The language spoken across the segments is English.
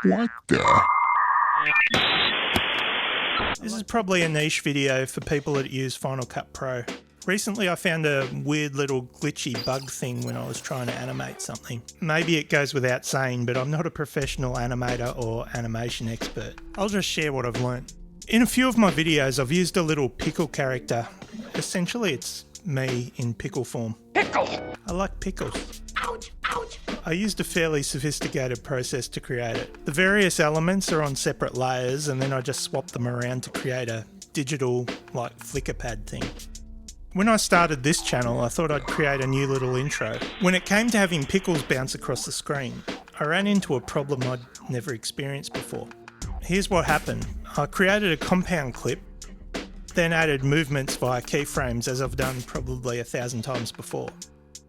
What the? This is probably a niche video for people that use Final Cut Pro. Recently I found a weird little glitchy bug thing when I was trying to animate something. Maybe it goes without saying, but I'm not a professional animator or animation expert. I'll just share what I've learnt. In a few of my videos I've used a little pickle character. Essentially it's me in pickle form. Pickle! I like pickles. Ouch, ouch. I used a fairly sophisticated process to create it. The various elements are on separate layers and then I just swapped them around to create a digital, like, flicker pad thing. When I started this channel, I thought I'd create a new little intro. When it came to having pickles bounce across the screen, I ran into a problem I'd never experienced before. Here's what happened. I created a compound clip, then added movements via keyframes as I've done probably 1,000 times before.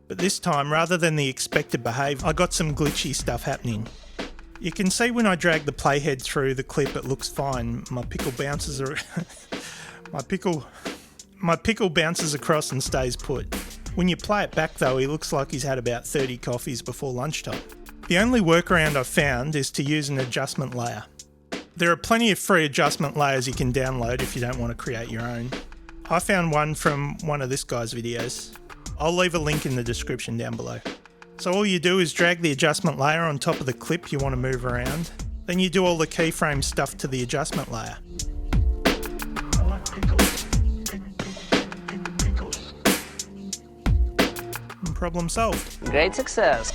But this time, rather than the expected behaviour, I got some glitchy stuff happening. You can see when I drag the playhead through the clip it looks fine. My pickle bounces are My pickle bounces across and stays put. When you play it back though, he looks like he's had about 30 coffees before lunchtime. The only workaround I've found is to use an adjustment layer. There are plenty of free adjustment layers you can download if you don't want to create your own. I found one from one of this guy's videos. I'll leave a link in the description down below. So all you do is drag the adjustment layer on top of the clip you want to move around. Then you do all the keyframe stuff to the adjustment layer. I like pickles. Problem solved. Great success.